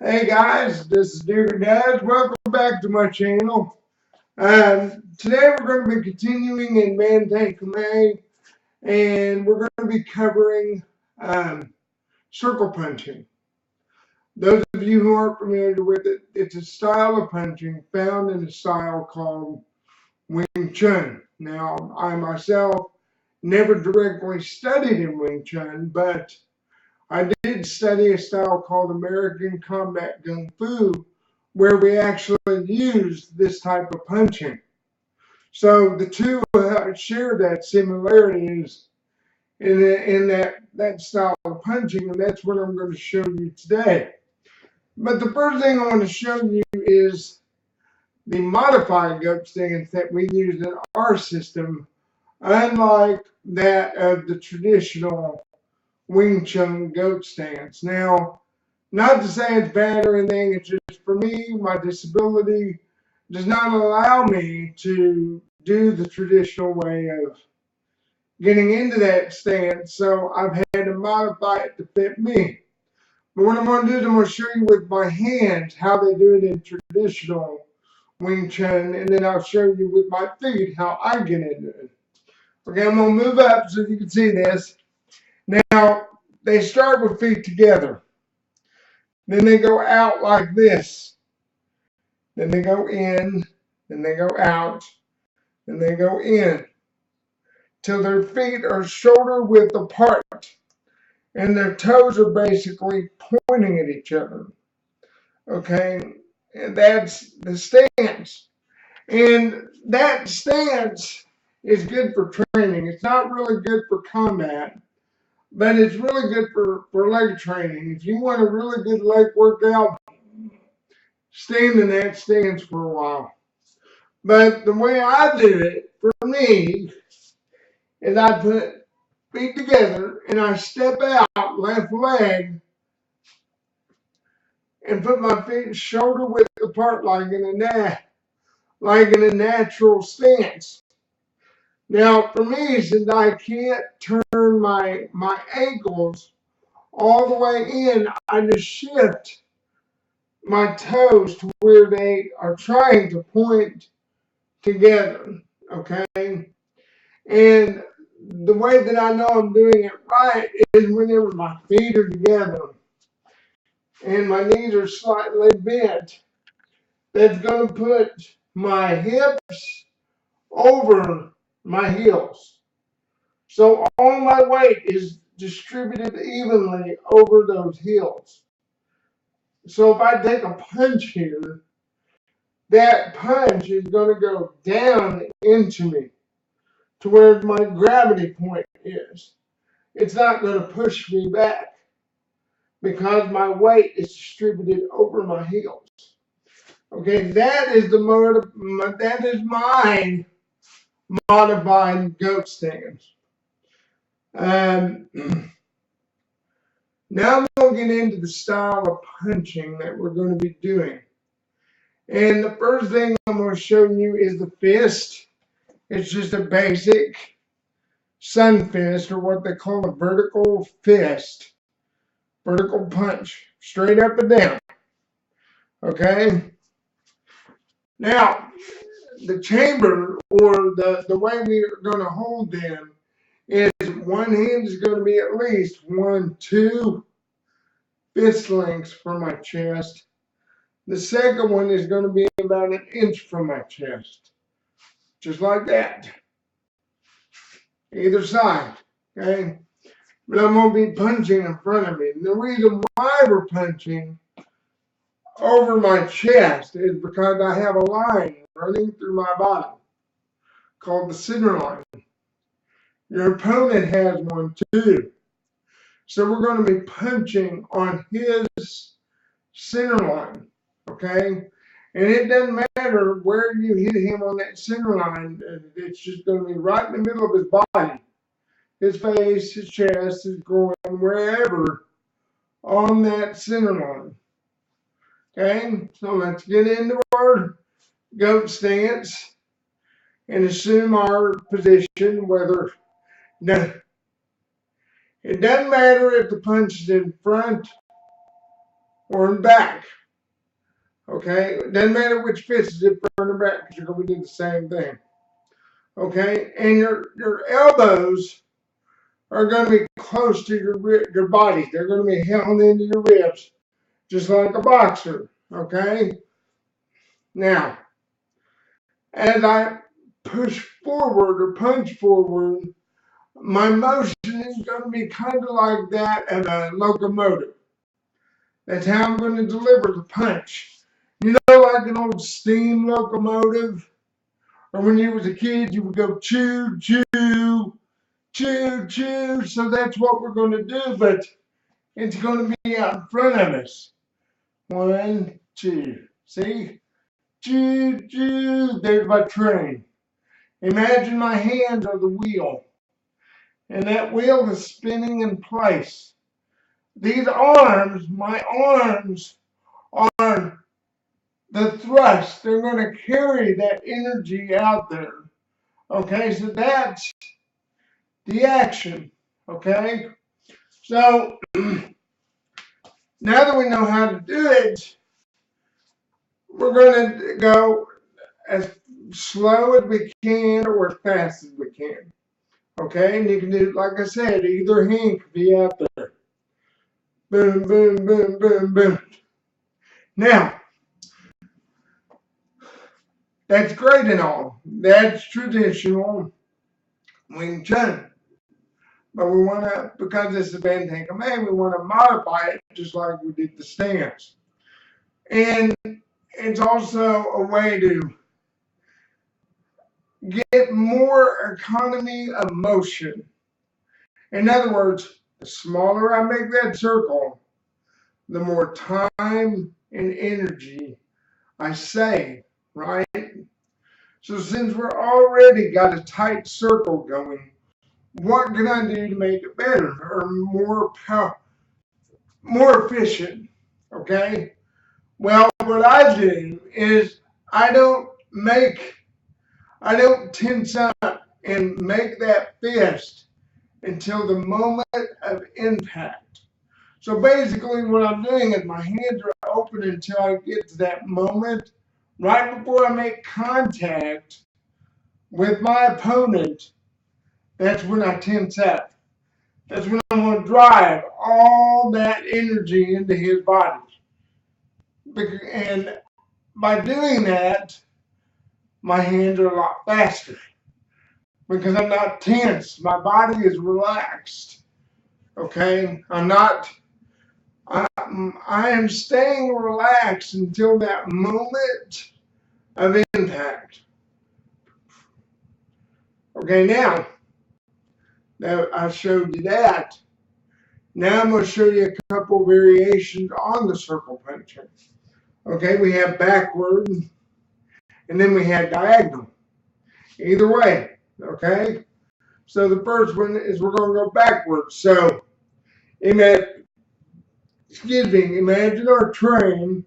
Hey guys, this is Duke Dad. Welcome back to my channel. Today we're going to be continuing in Bantay Camay, and we're going to be covering circle punching. Those of you who aren't familiar with it, it's a style of punching found in a style called Wing Chun. Now, I myself never directly studied in Wing Chun, but I did study a style called American Combat Kung Fu, where we actually used this type of punching. So the two share that similarities in that style of punching, and that's what I'm going to show you today. But the first thing I want to show you is the modified goat stance that we use in our system, unlike that of the traditional Wing Chun goat stance. Now, not to say it's bad or anything, it's just for me, my disability does not allow me to do the traditional way of getting into that stance, so I've had to modify it to fit me. But what I'm going to do is I'm going to show you with my hands how they do it in traditional Wing Chun, and then I'll show you with my feet how I get into it. Okay, I'm going to move up so you can see this. Now, they start with feet together. Then they go out like this. Then they go in. Then they go out. Then they go in. Till their feet are shoulder width apart. And their toes are basically pointing at each other. Okay? And that's the stance. And that stance is good for training. It's not really good for combat, but it's really good for leg training. If you want a really good leg workout, stand in that stance for a while. But the way I do it, for me, is I put feet together and I step out left leg and put my feet shoulder width apart like in a natural stance. Now, for me, since I can't turn my ankles all the way in, I just shift my toes to where they are trying to point together, okay? And the way that I know I'm doing it right is whenever my feet are together and my knees are slightly bent, that's going to put my hips over my heels. So all my weight is distributed evenly over those heels. So if I take a punch here, that punch is going to go down into me to where my gravity point is. It's not going to push me back because my weight is distributed over my heels. Okay, that is my modified goat stance. Now I'm going to get into the style of punching that we're going to be doing. And the first thing I'm going to show you is the fist. It's just a basic sun fist, or what they call a vertical fist. Vertical punch, straight up and down. Okay? Now, the chamber, or the way we are going to hold them, is one hand is going to be at least 2 fist lengths from my chest. The second one is going to be about 1 inch from my chest. Just like that. Either side. Okay? But I'm going to be punching in front of me. And the reason why we're punching over my chest is because I have a line running through my body called the center line. Your opponent has one too. So we're going to be punching on his center line. Okay? And it doesn't matter where you hit him on that center line. It's just going to be right in the middle of his body. His face, his chest, his groin, wherever on that center line. Okay, so let's get into our goat stance and assume our position, whether it doesn't matter if the punch is in front or in back. Okay, it doesn't matter which fist is in front or back because you're going to do the same thing. Okay, and your elbows are going to be close to your body. They're going to be held into your ribs, just like a boxer. Okay. Now, as I push forward or punch forward, my motion is going to be kind of like that of a locomotive. That's how I'm going to deliver the punch. You know, like an old steam locomotive, or when you was a kid, you would go choo, choo, choo, choo. So that's what we're going to do, but it's going to be out in front of us. 1, 2. See? Choo, choo. There's my train. Imagine my hands are the wheel, and that wheel is spinning in place. These arms, my arms, are the thrust. They're going to carry that energy out there. Okay, so that's the action. Okay, so now that we know how to do it, we're going to go as slow as we can or as fast as we can. Okay, and you can do, like I said, either hand can be out there. Boom, boom, boom, boom, boom. Now, that's great and all. That's traditional Wing Chun. But we want to, because this is Bantay Camay, we want to modify it just like we did the stance. And it's also a way to get more economy of motion. In other words, the smaller I make that circle, the more time and energy I save, right? So since we're already got a tight circle going, what can I do to make it better or more efficient? Okay. Well, what I do is I don't tense up and make that fist until the moment of impact. So basically what I'm doing is my hands are open until I get to that moment right before I make contact with my opponent. That's when I tense up. That's when I'm going to drive all that energy into his body. And by doing that, my hands are a lot faster because I'm not tense. My body is relaxed. Okay? I am staying relaxed until that moment of impact. Okay, now that I showed you that, now I'm going to show you a couple variations on the circle punching. Okay, we have backward, and then we have diagonal. Either way, okay? So the first one is we're going to go backwards. So, imagine our train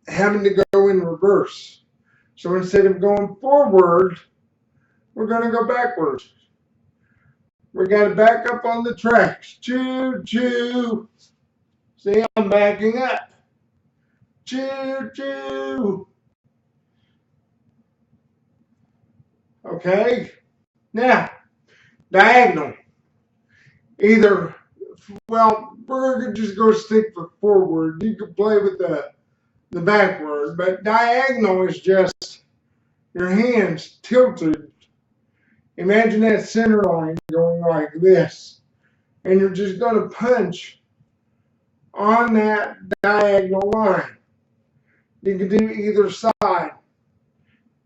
having to go in reverse. So instead of going forward, we're going to go backwards. We got to back up on the tracks. Choo, choo. See, I'm backing up. Choo, choo. Okay. Now, diagonal. Either, well, we're going to just go stick with forward. You can play with the backward, but diagonal is just your hands tilted. Imagine that center line going like this, and you're just going to punch on that diagonal line. You can do either side.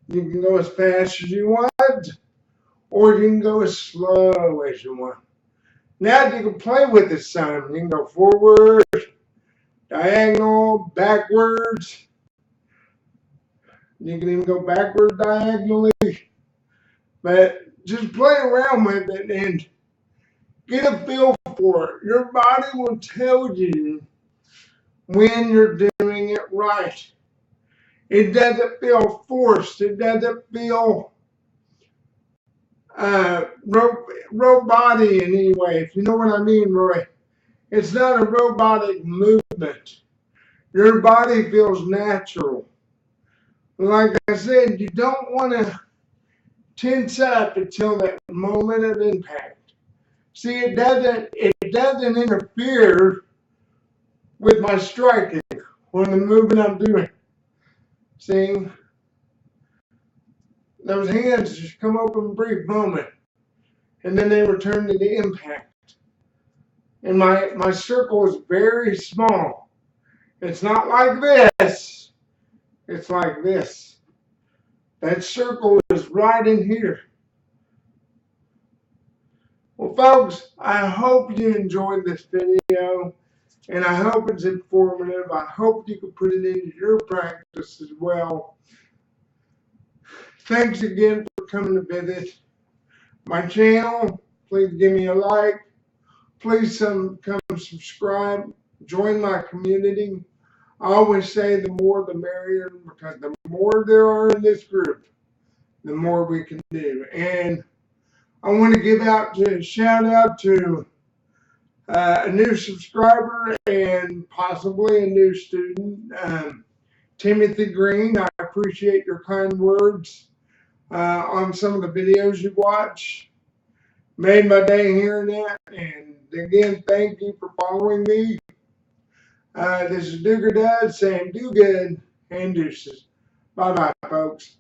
You can go as fast as you want, or you can go as slow as you want. Now you can play with it some. You can go forward, diagonal, backwards. You can even go backward diagonally. But just play around with it and get a feel for it. Your body will tell you when you're doing it right. It doesn't feel forced. It doesn't feel robot-y in any way, if you know what I mean, Roy. It's not a robotic movement. Your body feels natural. Like I said, you don't want to tense up until that moment of impact. See, it doesn't interfere with my striking or the movement I'm doing. See, those hands just come up in a brief moment, and then they return to the impact. And my circle is very small. It's not like this. It's like this. That circle is right in here. Well, folks, I hope you enjoyed this video, and I hope it's informative. I hope you can put it into your practice as well. Thanks again for coming to visit my channel. Please give me a like. Please come subscribe. Join my community. I always say the more the merrier, because the more there are in this group, the more we can do. And I want to give out a shout out to a new subscriber and possibly a new student, Timothy Green. I appreciate your kind words on some of the videos you watch. Made my day hearing that. And again, thank you for following me. This is Duger Dad saying do good and deuces. Bye-bye, folks.